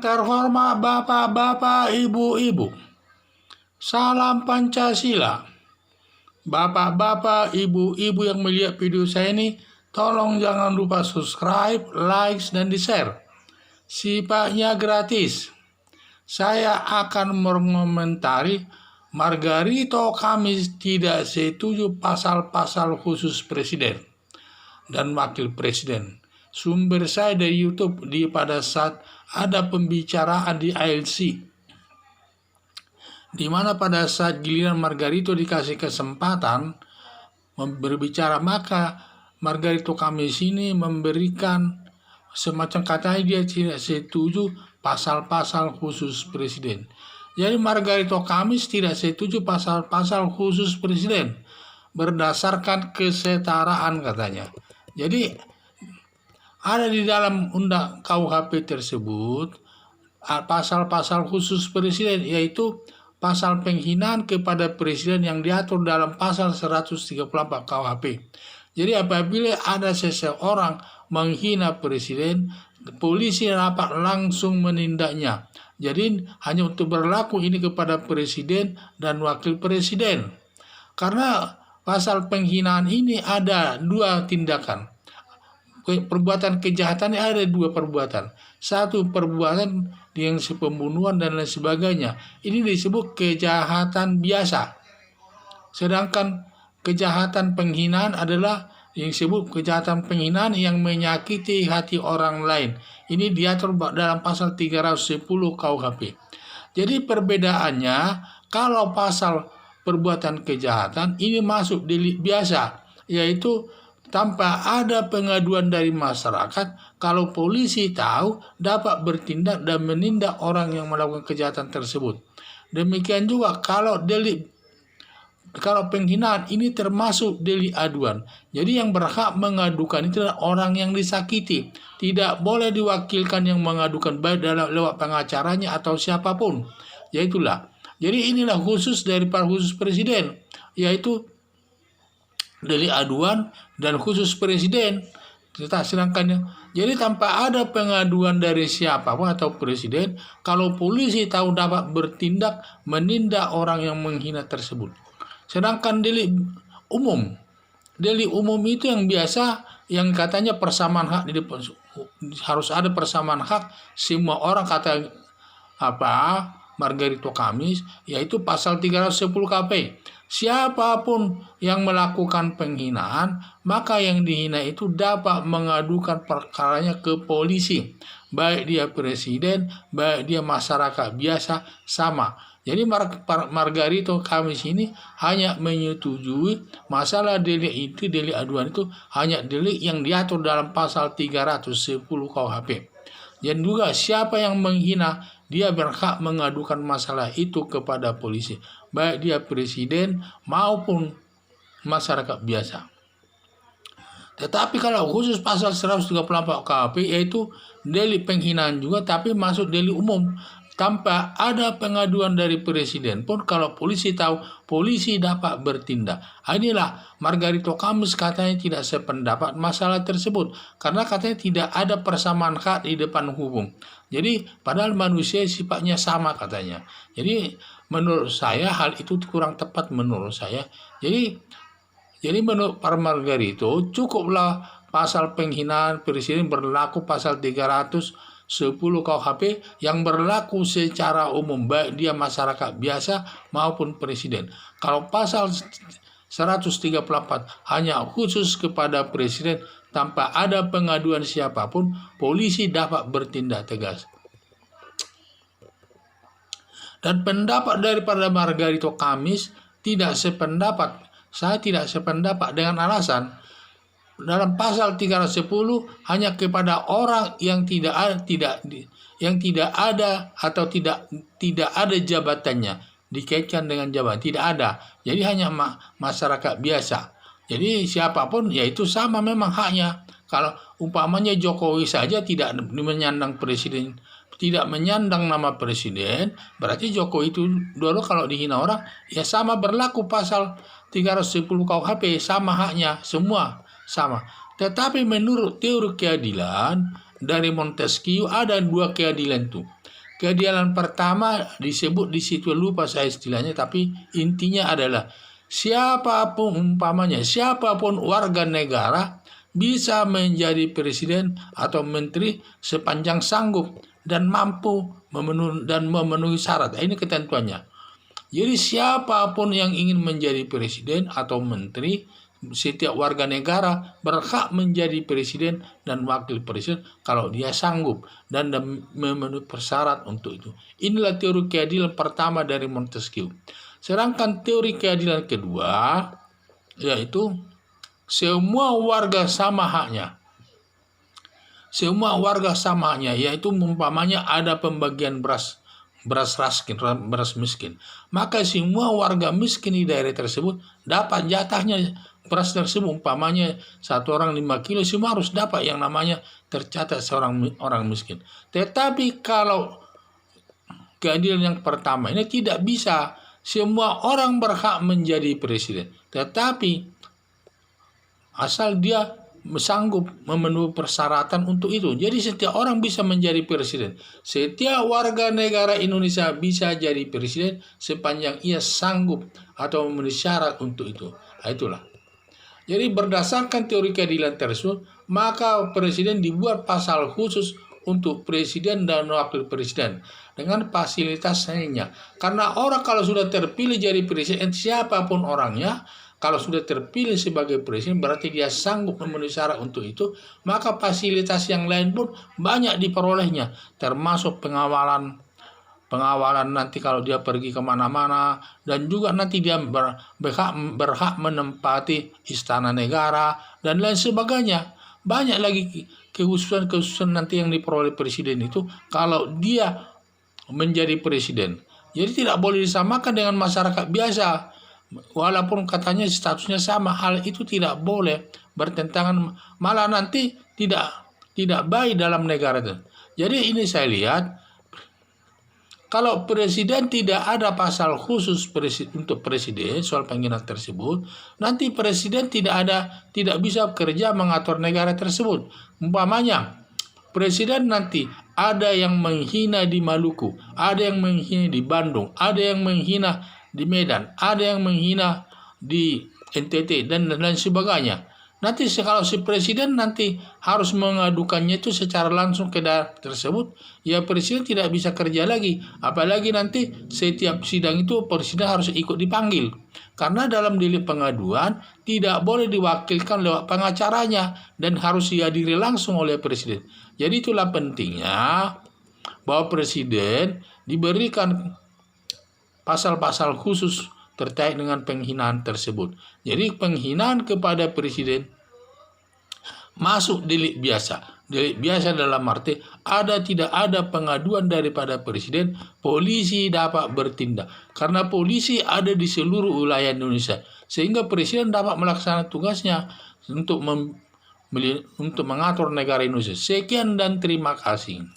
terhormat bapak-bapak, ibu-ibu, salam Pancasila. Bapak-bapak, ibu-ibu yang melihat video saya ini, tolong jangan lupa subscribe, like, dan di-share. Sifatnya gratis. Saya akan mengomentari Margarito Kamis tidak setuju pasal-pasal khusus presiden dan wakil presiden. Sumber saya dari YouTube pada saat ada pembicaraan di ILC, di mana pada saat giliran Margarito dikasih kesempatan berbicara, maka Margarito Kamis ini memberikan semacam katanya dia tidak setuju pasal-pasal khusus presiden. Jadi Margarito Kamis tidak setuju pasal-pasal khusus presiden berdasarkan kesetaraan katanya. Jadi ada di dalam undang KUHP tersebut pasal-pasal khusus presiden, yaitu pasal penghinaan kepada presiden yang diatur dalam pasal 134 KUHP. Jadi apabila ada seseorang menghina presiden, polisi dapat langsung menindaknya. Jadi hanya untuk berlaku ini kepada presiden dan wakil presiden. Karena pasal penghinaan ini ada dua tindakan. Perbuatan kejahatan ada dua perbuatan. Satu perbuatan yang pembunuhan dan lain sebagainya. Ini disebut kejahatan biasa. Sedangkan kejahatan penghinaan adalah yang disebut kejahatan penghinaan yang menyakiti hati orang lain. Ini diatur dalam pasal 310 KUHP. Jadi perbedaannya, kalau pasal perbuatan kejahatan ini masuk delik biasa, yaitu tanpa ada pengaduan dari masyarakat, kalau polisi tahu dapat bertindak dan menindak orang yang melakukan kejahatan tersebut. Demikian juga kalau penghinaan ini termasuk delik aduan. Jadi yang berhak mengadukan itu adalah orang yang disakiti. Tidak boleh diwakilkan yang mengadukan baik lewat pengacaranya atau siapapun. Yaitulah. Jadi inilah khusus daripada khusus presiden, yaitu delik aduan dan khusus presiden. Sedangkan jadi tanpa ada pengaduan dari siapapun atau presiden, kalau polisi tahu dapat bertindak menindak orang yang menghina tersebut. Sedangkan delik umum itu yang biasa, yang katanya persamaan hak, harus ada persamaan hak semua orang, kata Margarito Kamis, yaitu pasal 310 KP. Siapapun yang melakukan penghinaan, maka yang dihina itu dapat mengadukan perkaranya ke polisi. Baik dia presiden, baik dia masyarakat biasa, sama. Jadi Margarito Kamis ini hanya menyetujui masalah delik aduan itu hanya delik yang diatur dalam pasal 310 KUHP. Dan juga siapa yang menghina, dia berhak mengadukan masalah itu kepada polisi, baik dia presiden maupun masyarakat biasa. Tetapi kalau khusus pasal 134 KUHP, yaitu delik penghinaan juga, tapi masuk delik umum. Tanpa ada pengaduan dari presiden pun, kalau polisi tahu, polisi dapat bertindak. Inilah Margarito Kamis katanya tidak sependapat masalah tersebut, karena katanya tidak ada persamaan hak di depan hukum. Jadi padahal manusia sifatnya sama katanya. Jadi menurut saya hal itu kurang tepat menurut saya. Jadi menurut para Margarito, cukuplah pasal penghinaan presiden berlaku pasal 310 KUHP yang berlaku secara umum, baik dia masyarakat biasa maupun presiden. Kalau pasal 134 hanya khusus kepada presiden tanpa ada pengaduan siapapun, polisi dapat bertindak tegas. Dan pendapat daripada Margarito Kamis tidak sependapat. Saya tidak sependapat dengan alasan dalam pasal 310 hanya kepada orang yang tidak ada atau tidak ada jabatannya dikaitkan dengan jabatan, tidak ada. Jadi hanya masyarakat biasa. Jadi siapapun yaitu sama memang haknya. Kalau umpamanya Jokowi saja tidak menyandang presiden, tidak menyandang nama presiden, berarti Jokowi itu dulu kalau dihina orang ya sama, berlaku pasal 310 KUHP, sama haknya, semua sama. Tetapi menurut teori keadilan dari Montesquieu ada dua keadilan itu. Keadilan pertama disebut di situ, lupa saya istilahnya, tapi intinya adalah siapapun warga negara bisa menjadi presiden atau menteri sepanjang sanggup dan mampu memenuhi syarat. Ini ketentuannya. Jadi siapapun yang ingin menjadi presiden atau menteri, setiap warga negara berhak menjadi presiden dan wakil presiden kalau dia sanggup dan memenuhi persyarat untuk itu. Inilah teori keadilan pertama dari Montesquieu. Sedangkan teori keadilan kedua yaitu semua warga sama haknya. Semua warga sama haknya, yaitu umpamanya ada pembagian beras miskin. Maka semua warga miskin di daerah tersebut dapat jatahnya beras tersebut. Umpamanya satu orang 5 kilo, semua harus dapat yang namanya tercatat seorang orang miskin. Tetapi kalau keadilan yang pertama ini tidak bisa, semua orang berhak menjadi presiden. Tetapi asal dia sanggup memenuhi persyaratan untuk itu. Jadi setiap orang bisa menjadi presiden. Setiap warga negara Indonesia bisa jadi presiden sepanjang ia sanggup atau memenuhi syarat untuk itu. Nah, itulah. Jadi berdasarkan teori keadilan tersebut, maka presiden dibuat pasal khusus untuk presiden dan wakil presiden dengan fasilitas lainnya. Karena orang kalau sudah terpilih jadi presiden, siapapun orangnya, kalau sudah terpilih sebagai presiden berarti dia sanggup memenuhi syarat untuk itu, maka fasilitas yang lain pun banyak diperolehnya, termasuk pengawalan nanti kalau dia pergi kemana-mana, dan juga nanti dia berhak menempati istana negara dan lain sebagainya. Banyak lagi kekhususan nanti yang diperoleh presiden itu kalau dia menjadi presiden. Jadi tidak boleh disamakan dengan masyarakat biasa. Walaupun katanya statusnya sama, hal itu tidak boleh, bertentangan, malah nanti tidak baik dalam negara itu. Jadi ini saya lihat, kalau presiden tidak ada pasal khusus untuk presiden soal penghinaan tersebut, nanti presiden tidak bisa bekerja mengatur negara tersebut. Umpamanya presiden nanti ada yang menghina di Maluku, ada yang menghina di Bandung, ada yang menghina di Medan, ada yang menghina di NTT dan lain sebagainya. Nanti kalau si presiden nanti harus mengadukannya itu secara langsung ke daerah tersebut, ya presiden tidak bisa kerja lagi. Apalagi nanti setiap sidang itu presiden harus ikut dipanggil. Karena dalam delik pengaduan tidak boleh diwakilkan lewat pengacaranya dan harus dihadiri langsung oleh presiden. Jadi itulah pentingnya bahwa presiden diberikan pasal-pasal khusus terkait dengan penghinaan tersebut. Jadi penghinaan kepada presiden masuk delik biasa. Delik biasa dalam arti tidak ada pengaduan daripada presiden, polisi dapat bertindak. Karena polisi ada di seluruh wilayah Indonesia, sehingga presiden dapat melaksanakan tugasnya untuk mengatur negara Indonesia. Sekian dan terima kasih.